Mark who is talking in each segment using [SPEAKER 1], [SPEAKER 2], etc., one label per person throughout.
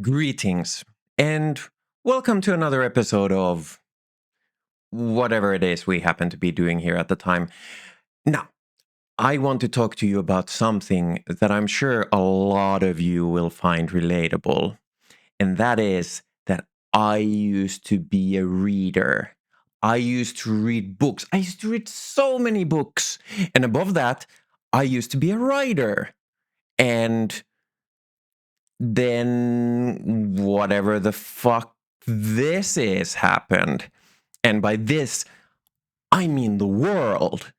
[SPEAKER 1] Greetings, and welcome to another episode of whatever it is we happen to be doing here at the time. Now, I want to talk to you about something that I'm sure a lot of you will find relatable, and that is that I used to be a reader. I used to read books. I used to read so many books. And above that, I used to be a writer. And then whatever the fuck this is happened. And by this, I mean the world.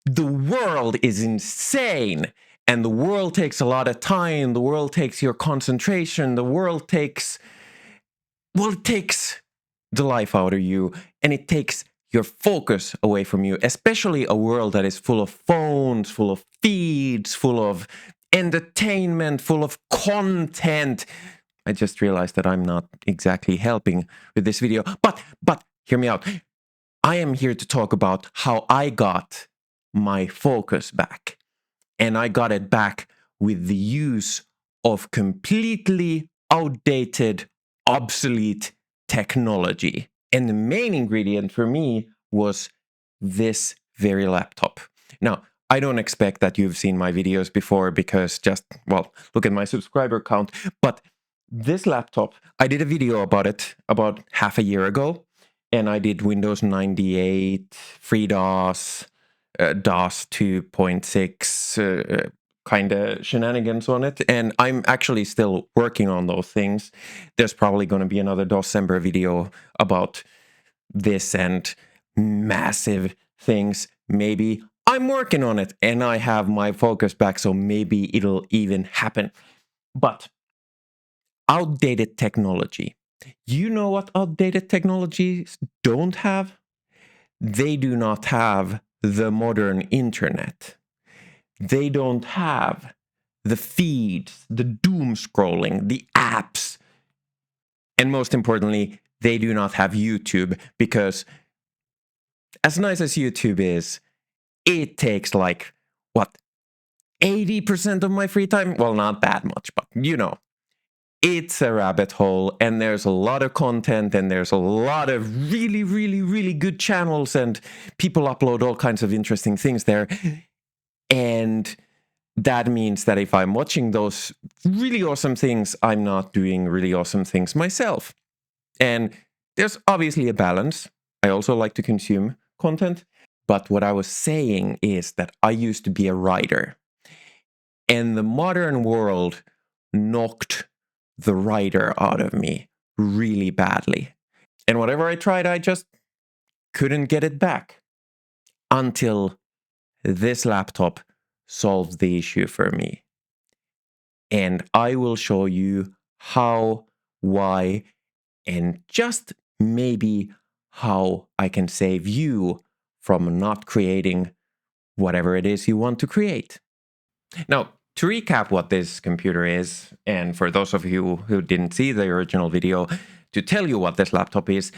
[SPEAKER 1] The world is insane. And the world takes a lot of time. The world takes your concentration. The world takes, well, it takes the life out of you. And it takes your focus away from you, especially a world that is full of phones, full of feeds, full of entertainment, full of content. I just realized that I'm not exactly helping with this video, but hear me out. I am here to talk about how I got my focus back. And I got it back with the use of completely outdated, obsolete technology. And the main ingredient for me was this very laptop. Now, I don't expect that you've seen my videos before because look at my subscriber count. But this laptop, I did a video about it about half a year ago. And I did Windows 98, FreeDOS, DOS 2.6 kind of shenanigans on it. And I'm actually still working on those things. There's probably going to be another December video about this and massive things. Maybe I'm working on it and I have my focus back, so maybe it'll even happen. But outdated technology. You know what outdated technologies don't have? They do not have the modern internet. They don't have the feeds, the doom scrolling, the apps. And most importantly, they do not have YouTube because as nice as YouTube is, it takes 80% of my free time? Well, not that much, but it's a rabbit hole and there's a lot of content and there's a lot of really, really, really good channels and people upload all kinds of interesting things there. And that means that if I'm watching those really awesome things, I'm not doing really awesome things myself. And there's obviously a balance. I also like to consume content. But what I was saying is that I used to be a writer. And the modern world knocked the writer out of me really badly. And whatever I tried, I just couldn't get it back until this laptop solved the issue for me. And I will show you how, why, and just maybe how I can save you from not creating whatever it is you want to create. Now, to recap what this computer is, and for those of you who didn't see the original video, to tell you what this laptop is,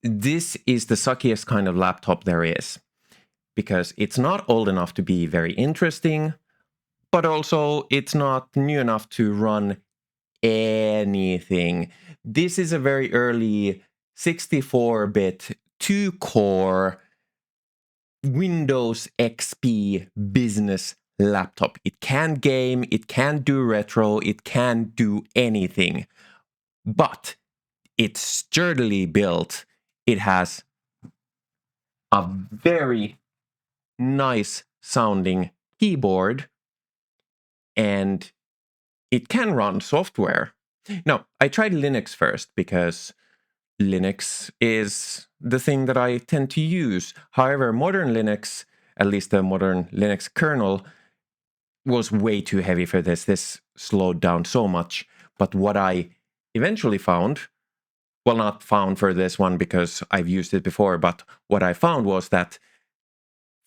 [SPEAKER 1] this is the suckiest kind of laptop there is. Because it's not old enough to be very interesting, but also it's not new enough to run anything. This is a very early 64-bit, 2-core Windows XP business laptop. It can game, it can do retro, it can do anything. But it's sturdily built. It has a very nice sounding keyboard and it can run software. Now, I tried Linux first because Linux is the thing that I tend to use. However, modern Linux, at least the modern Linux kernel, was way too heavy for this. This slowed down so much. But what I eventually found, well, not found for this one because I've used it before, but what I found was that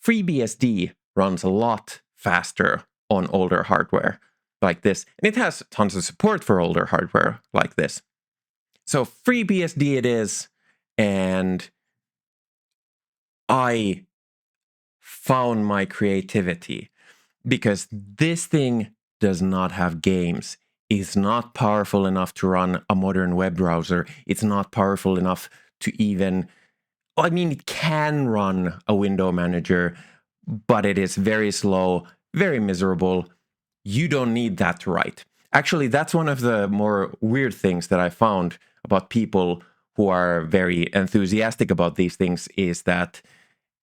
[SPEAKER 1] FreeBSD runs a lot faster on older hardware like this. And it has tons of support for older hardware like this. So FreeBSD it is, and I found my creativity because this thing does not have games. is not powerful enough to run a modern web browser. It's not powerful enough to even, I mean, it can run a window manager, but it is very slow, very miserable. You don't need that to write. Actually, that's one of the more weird things that I found about people who are very enthusiastic about these things is that,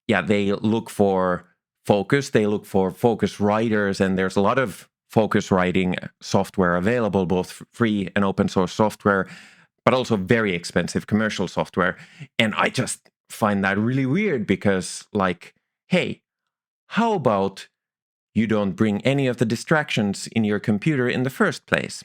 [SPEAKER 1] yeah, they look for focus, they look for focus writers, and there's a lot of focus writing software available, both free and open source software, but also very expensive commercial software. And I just find that really weird because, like, hey, how about you don't bring any of the distractions in your computer in the first place?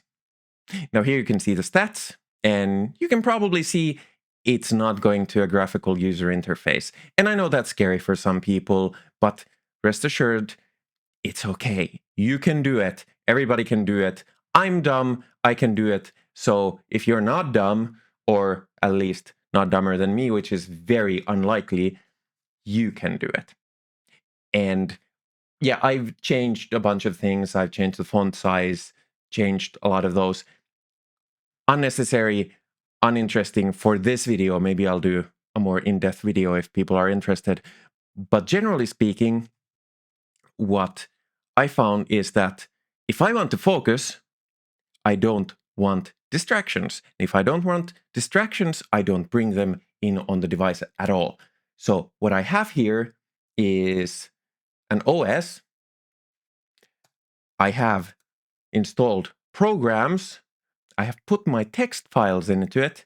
[SPEAKER 1] Now, here you can see the stats, and you can probably see it's not going to a graphical user interface. And I know that's scary for some people, but rest assured, it's okay. You can do it. Everybody can do it. I'm dumb. I can do it. So if you're not dumb, or at least not dumber than me, which is very unlikely, you can do it. And yeah, I've changed a bunch of things. I've changed the font size, changed a lot of those. Unnecessary, uninteresting for this video. Maybe I'll do a more in-depth video if people are interested. But generally speaking, what I found is that if I want to focus, I don't want distractions. If I don't want distractions, I don't bring them in on the device at all. So what I have here is an OS. I have installed programs. I have put my text files into it,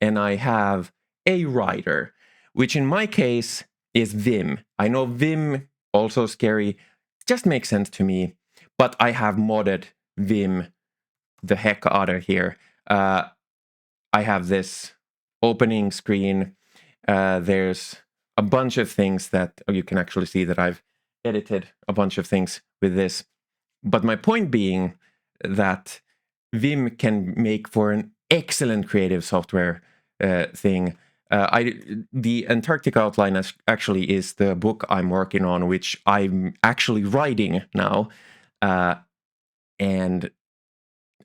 [SPEAKER 1] and I have a writer, which in my case is Vim. I know Vim, also scary, just makes sense to me, but I have modded Vim the heck out of here. I have this opening screen. There's a bunch of things that you can actually see that I've edited a bunch of things with this. But my point being that Vim can make for an excellent creative software thing. The Antarctic Outline actually is the book I'm working on, which I'm actually writing now. And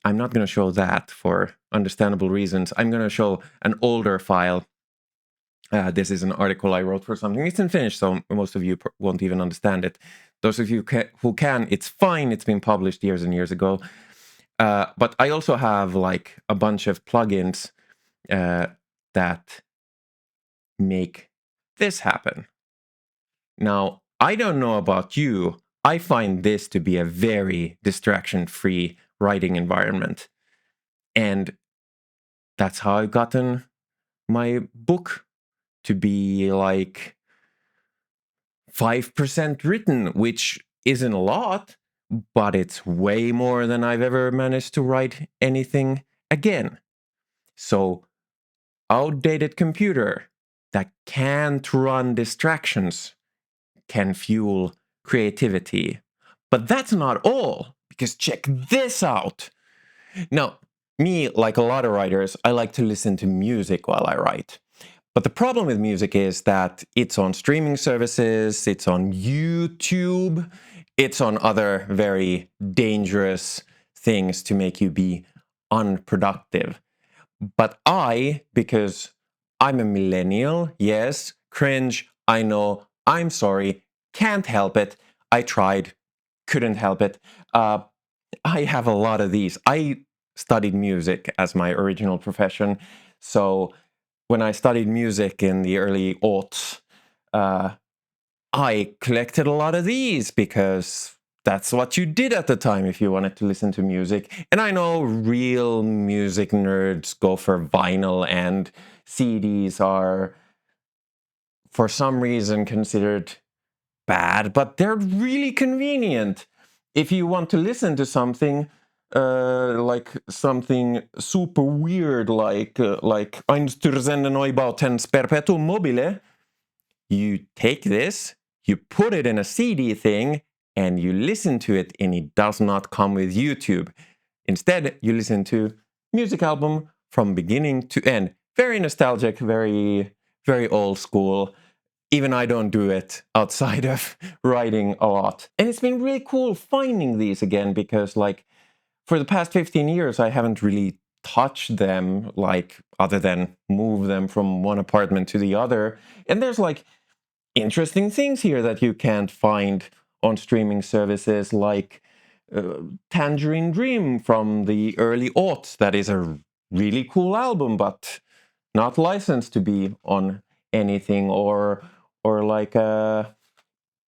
[SPEAKER 1] I'm not going to show that for understandable reasons. I'm going to show an older file. This is an article I wrote for something. It's in Finnish, so most of you won't even understand it. Those of you who can, it's fine. It's been published years and years ago. But I also have like a bunch of plugins that make this happen. Now, I don't know about you. I find this to be a very distraction-free writing environment. And that's how I've gotten my book to be like 5% written, which isn't a lot, but it's way more than I've ever managed to write anything again. So, outdated computer that can't run distractions can fuel creativity. But that's not all, because check this out. Now, me, like a lot of writers, I like to listen to music while I write. But the problem with music is that it's on streaming services, it's on YouTube, it's on other very dangerous things to make you be unproductive. But I, because I'm a millennial, yes, cringe, I know, I'm sorry, can't help it. I tried, couldn't help it. I have a lot of these. I studied music as my original profession. So when I studied music in the early aughts, I collected a lot of these because that's what you did at the time if you wanted to listen to music. And I know real music nerds go for vinyl, and CDs are, for some reason, considered bad, but they're really convenient. If you want to listen to something, like something super weird, like Einstürzende Neubautens Perpetuum Mobile, you take this, you put it in a CD thing, and you listen to it, and it does not come with YouTube. Instead, you listen to music album from beginning to end. Very nostalgic, very, very old school. Even I don't do it outside of writing a lot. And it's been really cool finding these again because, like, for the past 15 years, I haven't really touched them, like, other than move them from one apartment to the other. And there's like interesting things here that you can't find on streaming services, like Tangerine Dream from the early aughts. That is a really cool album, but not licensed to be on anything. Or like a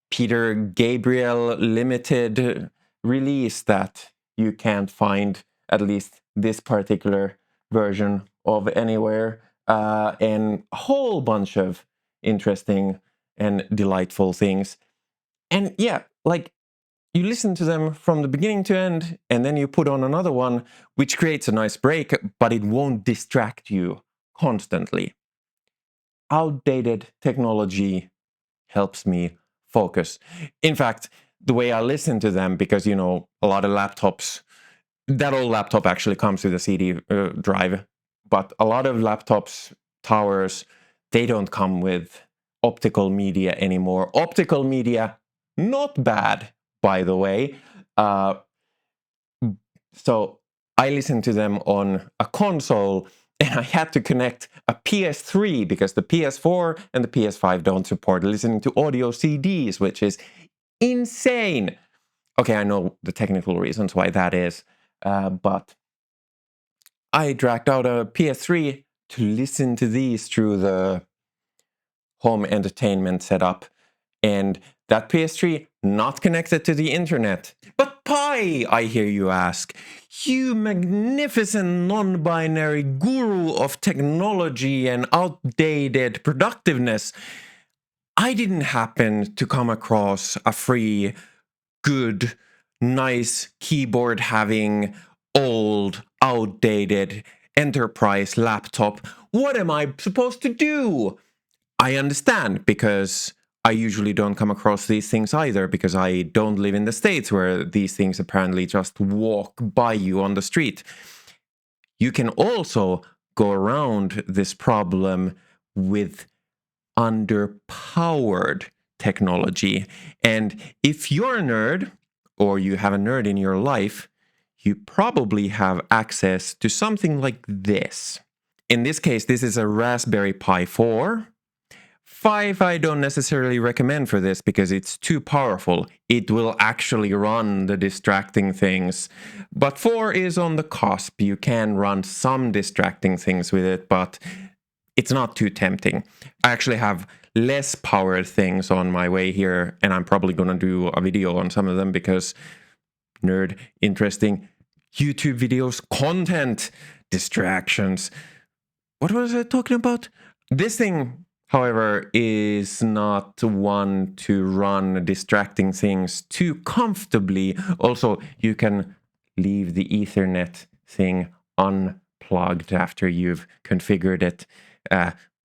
[SPEAKER 1] Peter Gabriel limited release that you can't find, at least this particular version of anywhere, and a whole bunch of interesting and delightful things. And yeah, like, you listen to them from the beginning to end, and then you put on another one, which creates a nice break, but it won't distract you constantly. Outdated technology helps me focus. In fact, the way I listen to them, because, you know, a lot of laptops, that old laptop actually comes with a CD drive, but a lot of laptops, towers, they don't come with optical media anymore. Optical media, not bad, by the way. Uh, so I listen to them on a console, and I had to connect a PS3 because the PS4 and the PS5 don't support listening to audio CDs, which is insane. Okay, I know the technical reasons why that is, but I dragged out a PS3 to listen to these through the home entertainment setup, and that PS3 not connected to the internet. But Pi, I hear you ask, you magnificent non-binary guru of technology and outdated productiveness, I didn't happen to come across a free, good, nice keyboard having, old, outdated enterprise laptop. What am I supposed to do? I understand, because I usually don't come across these things either, because I don't live in the States where these things apparently just walk by you on the street. You can also go around this problem with underpowered technology. And if you're a nerd, or you have a nerd in your life, you probably have access to something like this. In this case, this is a Raspberry Pi 4. 5 I don't necessarily recommend for this because it's too powerful. It will actually run the distracting things. But 4 is on the cusp. You can run some distracting things with it, but it's not too tempting. I actually have less powered things on my way here, and I'm probably going to do a video on some of them because nerd, interesting YouTube videos, content, distractions. What was I talking about? This thing, however, is not one to run distracting things too comfortably. Also, you can leave the Ethernet thing unplugged after you've configured it.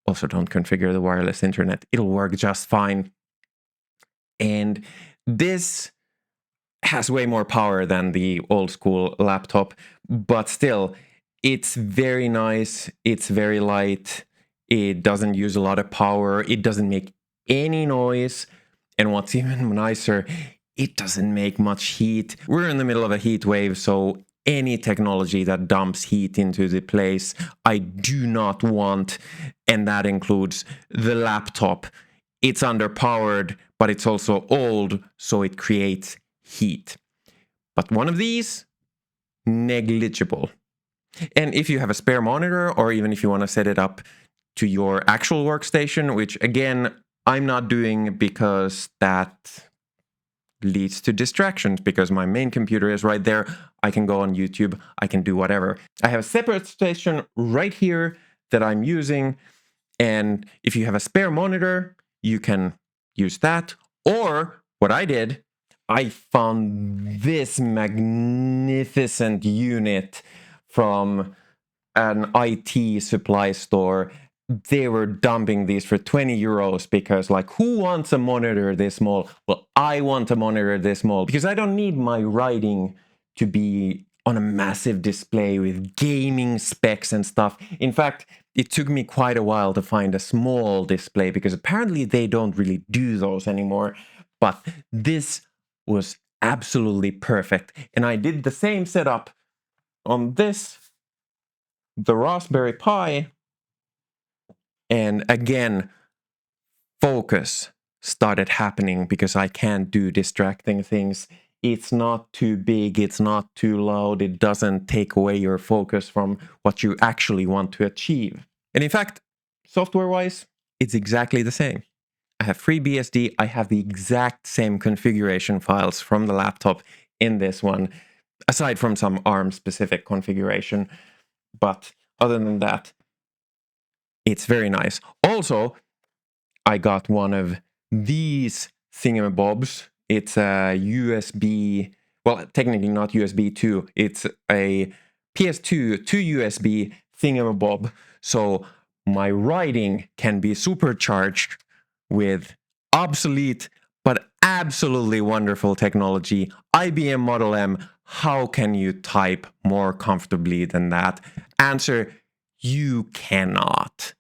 [SPEAKER 1] Also, don't configure the wireless internet. It'll work just fine. And this has way more power than the old school laptop, but still, it's very nice. It's very light. It doesn't use a lot of power. It doesn't make any noise. And what's even nicer, it doesn't make much heat. We're in the middle of a heat wave, so any technology that dumps heat into the place, I do not want. And that includes the laptop. It's underpowered, but it's also old, so it creates heat. But one of these, negligible. And if you have a spare monitor, or even if you want to set it up to your actual workstation, which again, I'm not doing because that leads to distractions, because my main computer is right there. I can go on YouTube, I can do whatever. I have a separate station right here that I'm using, and if you have a spare monitor, you can use that. Or what I did, I found this magnificent unit from an IT supply store. They were dumping these for 20 euros because, like, who wants a monitor this small? Well, I want a monitor this small because I don't need my writing to be on a massive display with gaming specs and stuff. In fact, it took me quite a while to find a small display because apparently they don't really do those anymore. But this was absolutely perfect. And I did the same setup on this, the Raspberry Pi, and again, focus started happening because I can't do distracting things. It's not too big, it's not too loud, it doesn't take away your focus from what you actually want to achieve. And in fact, software-wise, it's exactly the same. I have FreeBSD, I have the exact same configuration files from the laptop in this one, aside from some ARM-specific configuration. But other than that, it's very nice. Also, I got one of these thingamabobs. It's a USB, well, technically not USB 2. It's a PS2 to USB thingamabob. So my writing can be supercharged with obsolete but absolutely wonderful technology. IBM Model M. How can you type more comfortably than that? Answer, you cannot.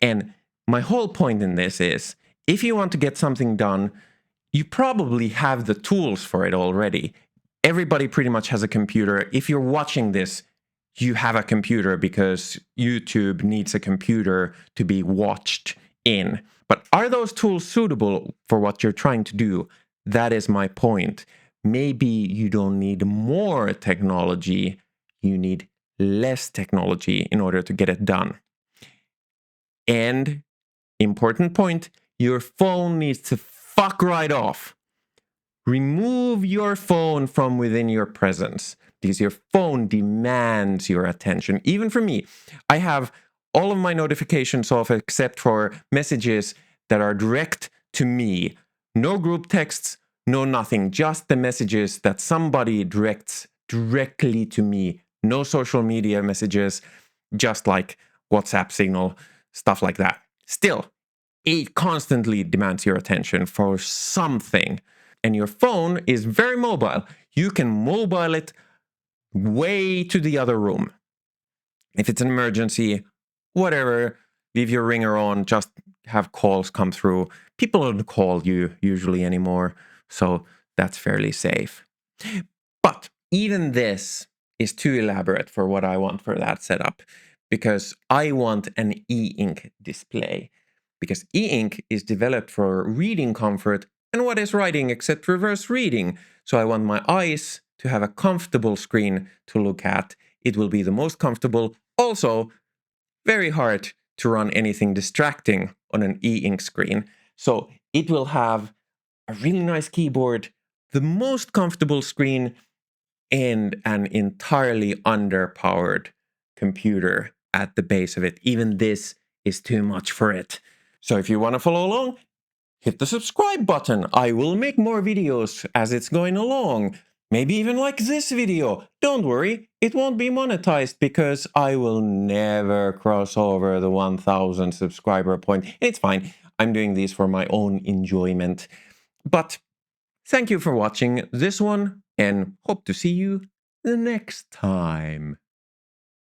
[SPEAKER 1] And my whole point in this is, if you want to get something done, you probably have the tools for it already. Everybody pretty much has a computer. If you're watching this, you have a computer because YouTube needs a computer to be watched in. But are those tools suitable for what you're trying to do? That is my point. Maybe you don't need more technology, you need less technology in order to get it done. And important point, your phone needs to fuck right off. Remove your phone from within your presence because your phone demands your attention. Even for me, I have all of my notifications off except for messages that are direct to me. No group texts, no nothing, just the messages that somebody directs directly to me. No social media messages, just like WhatsApp Signal, stuff like that. Still, it constantly demands your attention for something. And your phone is very mobile. You can mobile it way to the other room. If it's an emergency, whatever, leave your ringer on, just have calls come through. People don't call you usually anymore, so that's fairly safe. But even this is too elaborate for what I want for that setup, because I want an e-ink display. Because e-ink is developed for reading comfort, and what is writing except reverse reading? So I want my eyes to have a comfortable screen to look at. It will be the most comfortable. Also, very hard to run anything distracting on an e-ink screen. So it will have a really nice keyboard, the most comfortable screen, and an entirely underpowered computer at the base of it. Even this is too much for it. So if you want to follow along, hit the subscribe button. I will make more videos as it's going along. Maybe even like this video. Don't worry, it won't be monetized because I will never cross over the 1,000 subscriber point. It's fine. I'm doing these for my own enjoyment. But thank you for watching this one, and hope to see you the next time.